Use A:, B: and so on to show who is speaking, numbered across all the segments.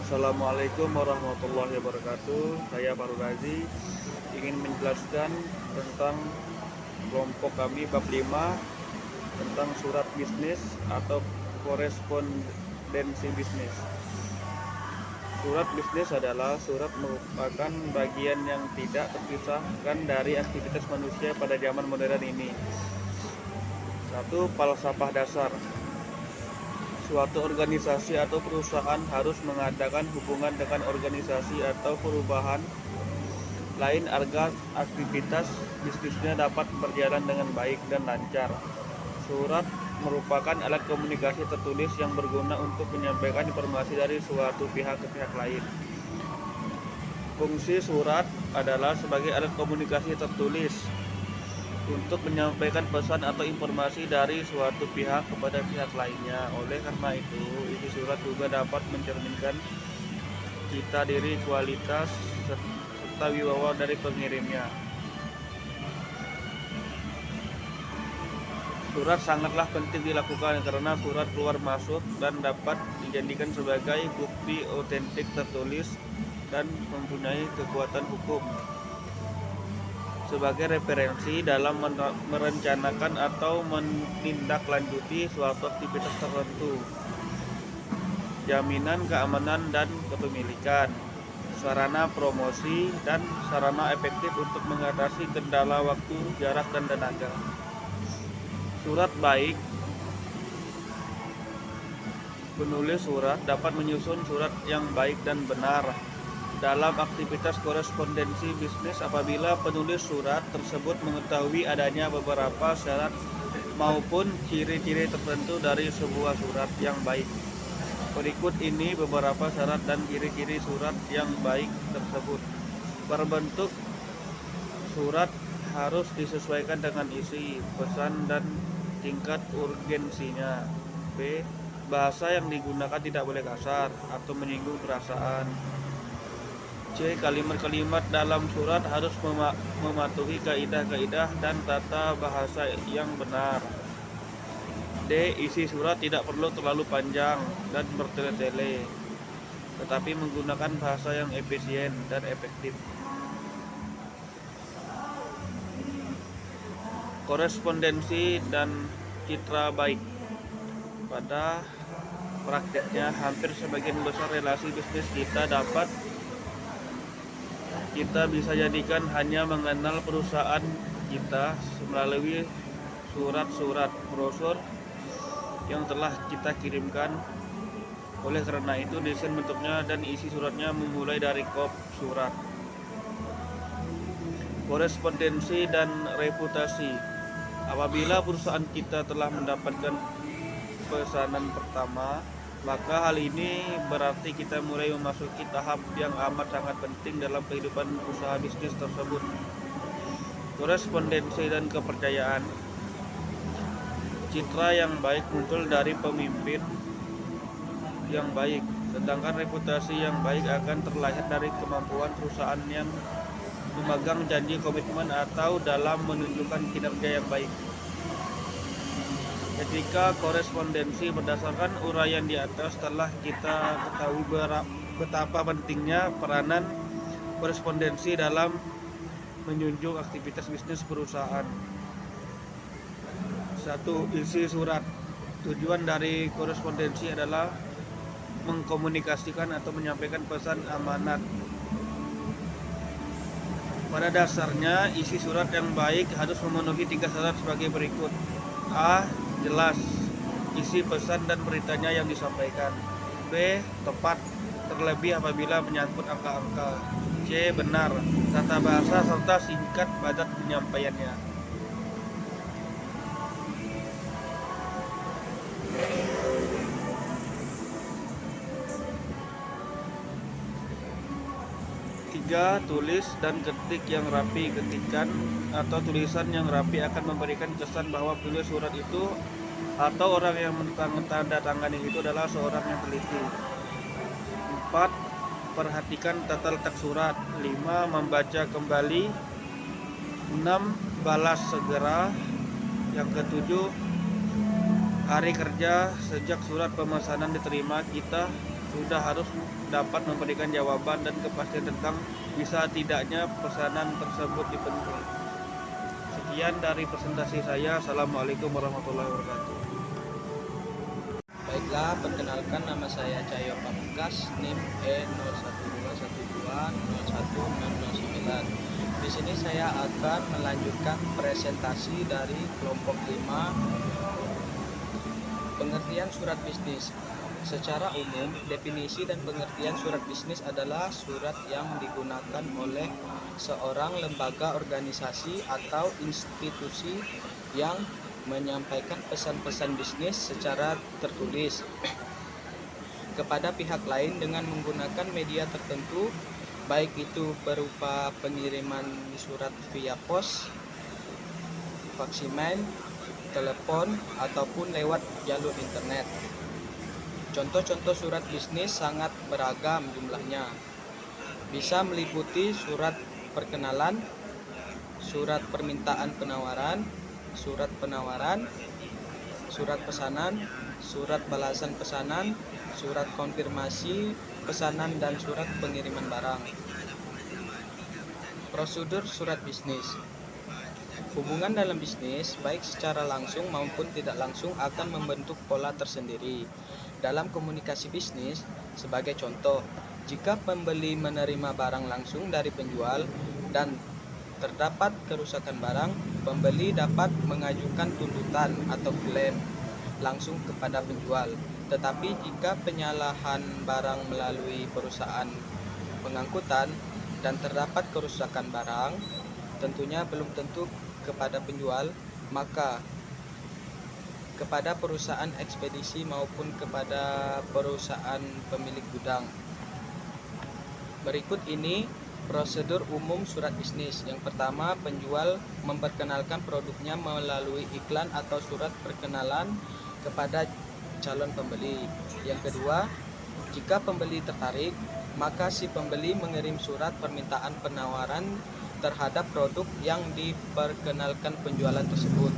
A: Assalamualaikum warahmatullahi wabarakatuh. Saya Farul Razi ingin menjelaskan tentang kelompok kami bab 5 tentang surat bisnis atau korespondensi bisnis. Surat bisnis adalah surat merupakan bagian yang tidak terpisahkan dari aktivitas manusia pada zaman modern ini. Satu, falsafah dasar. Suatu organisasi atau perusahaan harus mengadakan hubungan dengan organisasi atau perubahan lain agar aktivitas bisnisnya dapat berjalan dengan baik dan lancar. Surat merupakan alat komunikasi tertulis yang berguna untuk menyampaikan informasi dari suatu pihak ke pihak lain. Fungsi surat adalah sebagai alat komunikasi tertulis untuk menyampaikan pesan atau informasi dari suatu pihak kepada pihak lainnya. Oleh karena itu, isi surat juga dapat mencerminkan cita diri, kualitas, serta wibawa dari pengirimnya. Surat sangatlah penting dilakukan karena surat keluar masuk dan dapat dijadikan sebagai bukti otentik tertulis dan mempunyai kekuatan hukum sebagai referensi dalam merencanakan atau menindaklanjuti suatu aktivitas tertentu. Jaminan keamanan dan kepemilikan, sarana promosi, dan sarana efektif untuk mengatasi kendala waktu, jarak, dan tenaga. Surat baik. Penulis surat dapat menyusun surat yang baik dan benar dalam aktivitas korespondensi bisnis apabila penulis surat tersebut mengetahui adanya beberapa syarat maupun ciri-ciri tertentu dari sebuah surat yang baik. Berikut ini beberapa syarat dan ciri-ciri surat yang baik tersebut. Berbentuk surat harus disesuaikan dengan isi, pesan, dan tingkat urgensinya. B. Bahasa yang digunakan tidak boleh kasar atau menyinggung perasaan. C. Kalimat-kalimat dalam surat harus mematuhi kaidah-kaidah dan tata bahasa yang benar. D. Isi surat tidak perlu terlalu panjang dan bertele-tele, tetapi menggunakan bahasa yang efisien dan efektif. Korespondensi dan citra baik. Pada prakteknya, hampir sebagian besar relasi bisnis kita bisa jadikan hanya mengenal perusahaan kita melalui surat-surat brosur yang telah kita kirimkan. Oleh karena itu, desain bentuknya dan isi suratnya memulai dari kop surat. Korespondensi dan reputasi. Apabila perusahaan kita telah mendapatkan pesanan pertama, maka hal ini berarti kita mulai memasuki tahap yang amat sangat penting dalam kehidupan usaha bisnis tersebut. Korespondensi dan kepercayaan. Citra yang baik muncul dari pemimpin yang baik, sedangkan reputasi yang baik akan terlahir dari kemampuan perusahaan yang memegang janji komitmen atau dalam menunjukkan kinerja yang baik. Ketika korespondensi berdasarkan uraian di atas, telah kita ketahui betapa pentingnya peranan korespondensi dalam menjunjung aktivitas bisnis perusahaan. 1. Isi surat. Tujuan dari korespondensi adalah mengkomunikasikan atau menyampaikan pesan amanat. Pada dasarnya, isi surat yang baik harus memenuhi 3 syarat sebagai berikut. A. Jelas isi pesan dan beritanya yang disampaikan. B. Tepat, terlebih apabila menyangkut angka-angka. C. Benar, tata bahasa serta singkat padat penyampaiannya. Tiga, tulis dan ketik yang rapi. Ketikan atau tulisan yang rapi akan memberikan kesan bahwa penulis surat itu atau orang yang menandatangani itu adalah seorang yang teliti. 4. Perhatikan tata letak surat. 5. Membaca kembali. 6. Balas segera. Yang ketujuh, hari kerja sejak surat pemesanan diterima kita sudah harus dapat memberikan jawaban dan kepastian tentang bisa tidaknya pesanan tersebut dipenuhi. Sekian dari presentasi saya. Assalamualaikum warahmatullahi wabarakatuh.
B: Baiklah, perkenalkan nama saya Cahyo Pamungkas, NIM E0121201009. Di sini saya akan melanjutkan presentasi dari kelompok 5, pengertian surat bisnis. Secara umum, definisi dan pengertian surat bisnis adalah surat yang digunakan oleh seorang lembaga, organisasi, atau institusi yang menyampaikan pesan-pesan bisnis secara tertulis kepada pihak lain dengan menggunakan media tertentu, baik itu berupa pengiriman surat via pos, faksimail, telepon, ataupun lewat jalur internet. Contoh-contoh surat bisnis sangat beragam jumlahnya. Bisa meliputi surat perkenalan, surat permintaan penawaran, surat penawaran, surat pesanan, surat balasan pesanan, surat konfirmasi pesanan, dan surat pengiriman barang. Prosedur surat bisnis. Hubungan dalam bisnis, baik secara langsung maupun tidak langsung, akan membentuk pola tersendiri. Dalam komunikasi bisnis, sebagai contoh, jika pembeli menerima barang langsung dari penjual dan terdapat kerusakan barang, pembeli dapat mengajukan tuntutan atau klaim langsung kepada penjual. Tetapi jika penyalahan barang melalui perusahaan pengangkutan dan terdapat kerusakan barang, tentunya belum tentu kepada penjual, maka kepada perusahaan ekspedisi maupun kepada perusahaan pemilik gudang. Berikut ini prosedur umum surat bisnis. Yang pertama, penjual memperkenalkan produknya melalui iklan atau surat perkenalan kepada calon pembeli. Yang kedua, jika pembeli tertarik, maka si pembeli mengirim surat permintaan penawaran terhadap produk yang diperkenalkan penjualan tersebut.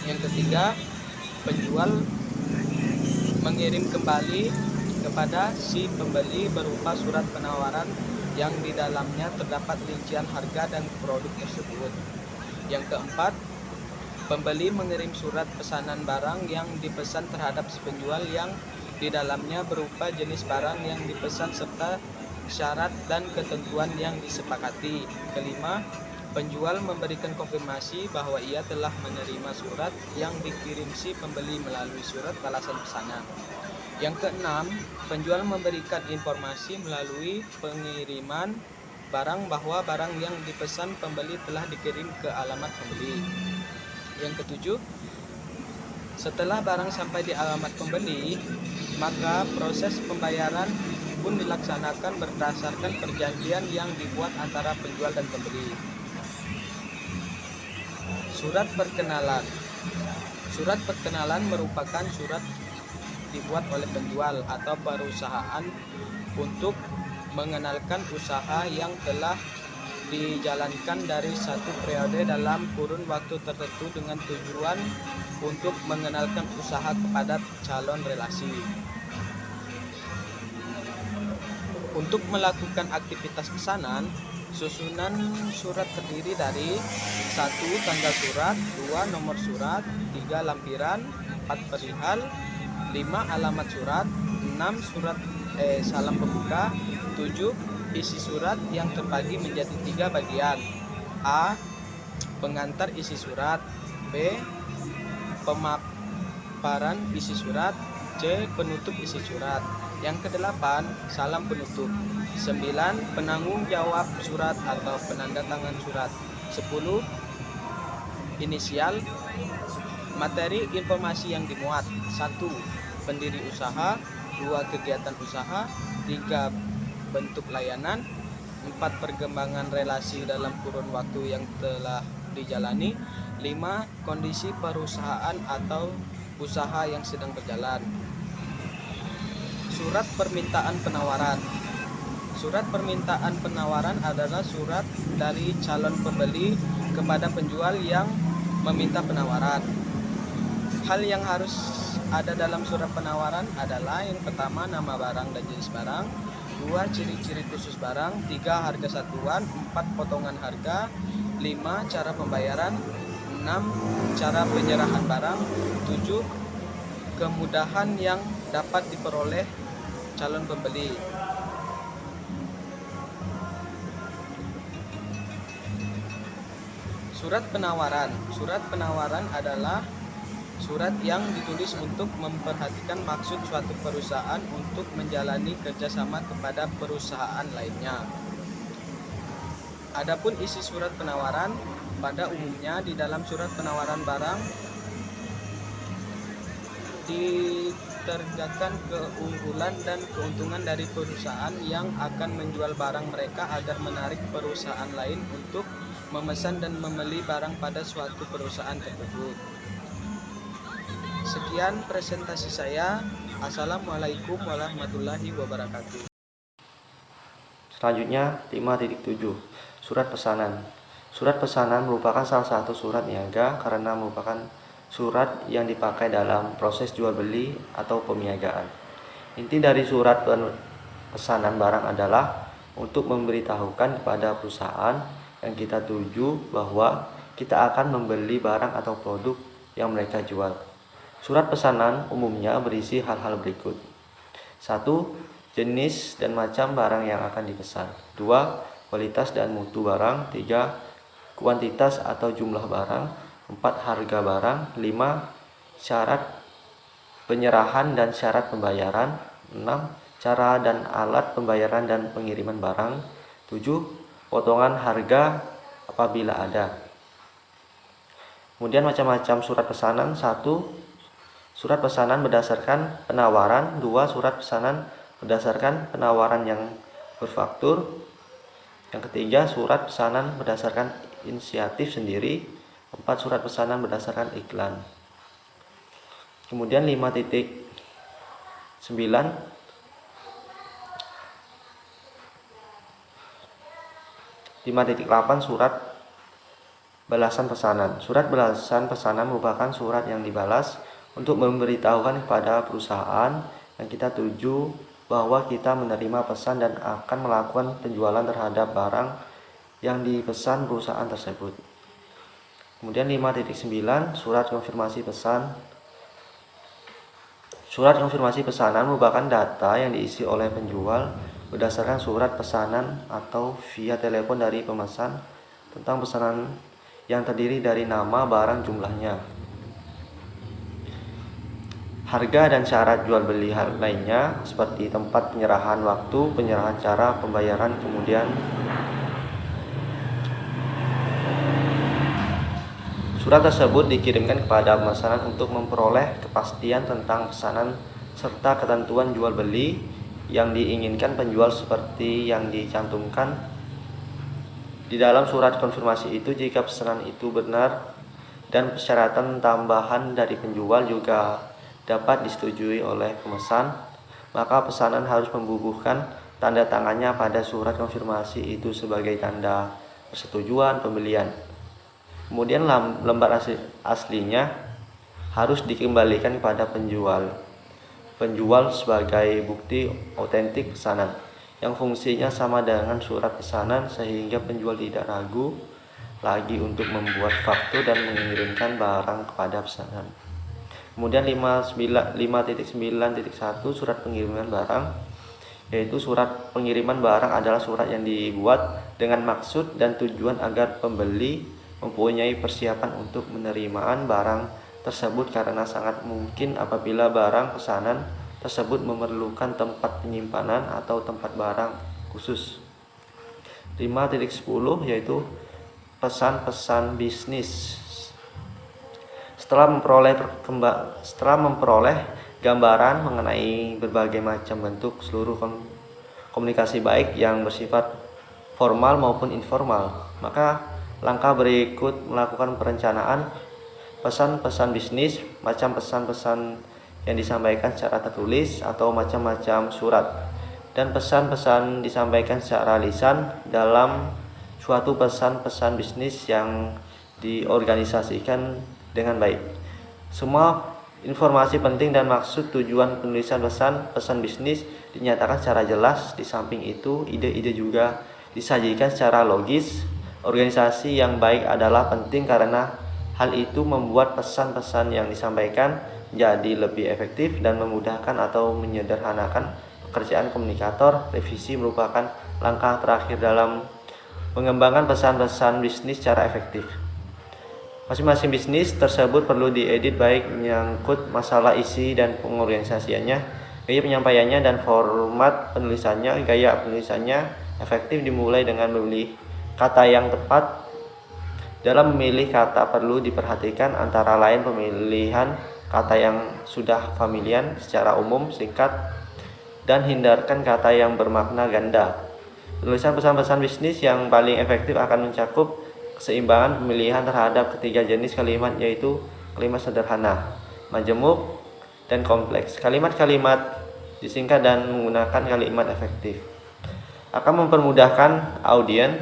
B: Yang ketiga, penjual mengirim kembali kepada si pembeli berupa surat penawaran yang di dalamnya terdapat rincian harga dan produk tersebut. Yang keempat, pembeli mengirim surat pesanan barang yang dipesan terhadap si penjual yang di dalamnya berupa jenis barang yang dipesan serta syarat dan ketentuan yang disepakati. Kelima, penjual memberikan konfirmasi bahwa ia telah menerima surat yang dikirim si pembeli melalui surat balasan pesanan. Yang keenam, penjual memberikan informasi melalui pengiriman barang bahwa barang yang dipesan pembeli telah dikirim ke alamat pembeli. Yang ketujuh, setelah barang sampai di alamat pembeli, maka proses pembayaran pun dilaksanakan berdasarkan perjanjian yang dibuat antara penjual dan pembeli. Surat perkenalan. Surat perkenalan merupakan surat dibuat oleh penjual atau perusahaan untuk mengenalkan usaha yang telah dijalankan dari satu periode dalam kurun waktu tertentu dengan tujuan untuk mengenalkan usaha kepada calon relasi. Untuk melakukan aktivitas pesanan, susunan surat terdiri dari 1. Tanggal surat, 2. Nomor surat, 3. Lampiran, 4. Perihal, 5. Alamat surat, 6. Salam pembuka, 7. Isi surat yang terbagi menjadi 3 bagian. A. Pengantar isi surat, B. Pemaparan isi surat, C. Penutup isi surat. Yang kedelapan, salam penutup. 9. Penanggung jawab surat atau penanda tangan surat. 10. Inisial. Materi informasi yang dimuat: 1. Pendiri usaha, 2. Kegiatan usaha, 3. Bentuk layanan, 4. Perkembangan relasi dalam kurun waktu yang telah dijalani, 5. Kondisi perusahaan atau usaha yang sedang berjalan. Surat permintaan penawaran. Surat permintaan penawaran adalah surat dari calon pembeli kepada penjual yang meminta penawaran. Hal yang harus ada dalam surat penawaran adalah yang pertama nama barang dan jenis barang, 2 ciri-ciri khusus barang, 3 harga satuan, 4 potongan harga, 5 cara pembayaran, 6 cara penyerahan barang, 7 kemudahan yang dapat diperoleh calon pembeli. Surat penawaran adalah surat yang ditulis untuk memperhatikan maksud suatu perusahaan untuk menjalani kerjasama kepada perusahaan lainnya. Adapun isi surat penawaran, pada umumnya di dalam surat penawaran barang diterangkan keunggulan dan keuntungan dari perusahaan yang akan menjual barang mereka agar menarik perusahaan lain untuk memesan dan membeli barang pada suatu perusahaan tersebut. Sekian presentasi saya. Assalamualaikum warahmatullahi wabarakatuh.
C: Selanjutnya 5.7 Surat pesanan. Surat pesanan merupakan salah satu surat niaga karena merupakan surat yang dipakai dalam proses jual beli atau pemniagaan. Inti dari surat pesanan barang adalah untuk memberitahukan kepada perusahaan yang kita tuju bahwa kita akan membeli barang atau produk yang mereka jual. Surat pesanan umumnya berisi hal-hal berikut. 1. Jenis dan macam barang yang akan dipesan. 2. Kualitas dan mutu barang. 3. Kuantitas atau jumlah barang. 4. Harga barang. 5. Syarat penyerahan dan syarat pembayaran. 6. Cara dan alat pembayaran dan pengiriman barang. 7. Potongan harga apabila ada. Kemudian macam-macam surat pesanan. 1. Surat pesanan berdasarkan penawaran. 2. Surat pesanan berdasarkan penawaran yang berfaktur. Yang ketiga, surat pesanan berdasarkan inisiatif sendiri. 4. Surat pesanan berdasarkan iklan. Kemudian 5.9 5.8 Surat balasan pesanan. Surat balasan pesanan merupakan surat yang dibalas untuk memberitahukan kepada perusahaan yang kita tuju bahwa kita menerima pesan dan akan melakukan penjualan terhadap barang yang dipesan perusahaan tersebut. Kemudian 5.9 Surat konfirmasi pesan. Surat konfirmasi pesanan merupakan data yang diisi oleh penjual berdasarkan surat pesanan atau via telepon dari pemesan tentang pesanan yang terdiri dari nama, barang, jumlahnya, harga dan syarat jual beli lainnya seperti tempat penyerahan, waktu penyerahan, cara pembayaran. Kemudian surat tersebut dikirimkan kepada pemesanan untuk memperoleh kepastian tentang pesanan serta ketentuan jual beli yang diinginkan penjual seperti yang dicantumkan di dalam surat konfirmasi itu. Jika pesanan itu benar dan persyaratan tambahan dari penjual juga dapat disetujui oleh pemesan, maka pesanan harus membubuhkan tanda tangannya pada surat konfirmasi itu sebagai tanda persetujuan pembelian. Kemudian lembar aslinya harus dikembalikan kepada penjual sebagai bukti otentik pesanan yang fungsinya sama dengan surat pesanan sehingga penjual tidak ragu lagi untuk membuat faktur dan mengirimkan barang kepada pesanan. Kemudian 5.9.1 Surat pengiriman barang, yaitu surat pengiriman barang adalah surat yang dibuat dengan maksud dan tujuan agar pembeli mempunyai persiapan untuk penerimaan barang tersebut karena sangat mungkin apabila barang pesanan tersebut memerlukan tempat penyimpanan atau tempat barang khusus. 5.10 yaitu pesan-pesan bisnis. Setelah memperoleh gambaran mengenai berbagai macam bentuk seluruh komunikasi baik yang bersifat formal maupun informal, maka langkah berikut melakukan perencanaan pesan-pesan bisnis, macam pesan-pesan yang disampaikan secara tertulis atau macam-macam surat, dan pesan-pesan disampaikan secara lisan dalam suatu pesan-pesan bisnis yang diorganisasikan dengan baik. Semua Informasi penting dan maksud tujuan penulisan pesan bisnis dinyatakan secara jelas. Di samping itu, ide-ide juga disajikan secara logis. Organisasi yang baik adalah penting karena hal itu membuat pesan-pesan yang disampaikan menjadi lebih efektif dan memudahkan atau menyederhanakan pekerjaan komunikator. Revisi merupakan langkah terakhir dalam mengembangkan pesan-pesan bisnis secara efektif. Masing-masing bisnis tersebut perlu diedit baik menyangkut masalah isi dan pengorganisasiannya, gaya penyampaiannya dan format penulisannya. Gaya penulisannya efektif dimulai dengan memilih kata yang tepat. Dalam memilih kata perlu diperhatikan antara lain pemilihan kata yang sudah familiar secara umum, singkat, dan hindarkan kata yang bermakna ganda. Penulisan pesan-pesan bisnis yang paling efektif akan mencakup keseimbangan pemilihan terhadap ketiga jenis kalimat, yaitu kalimat sederhana, majemuk, dan kompleks. Kalimat-kalimat disingkat dan menggunakan kalimat efektif akan mempermudahkan audiens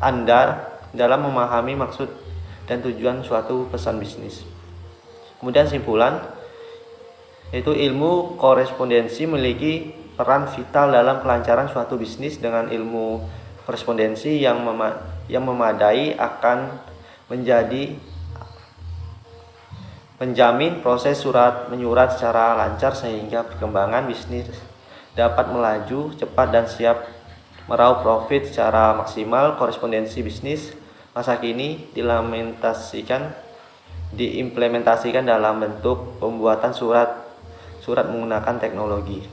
C: Anda dalam memahami maksud dan tujuan suatu pesan bisnis. Kemudian simpulan, yaitu ilmu korespondensi memiliki peran vital dalam kelancaran suatu bisnis. Dengan ilmu korespondensi yang memadai akan menjamin proses surat menyurat secara lancar sehingga perkembangan bisnis dapat melaju cepat dan siap meraup profit secara maksimal. Korespondensi bisnis masa kini diimplementasikan dalam bentuk pembuatan surat menggunakan teknologi.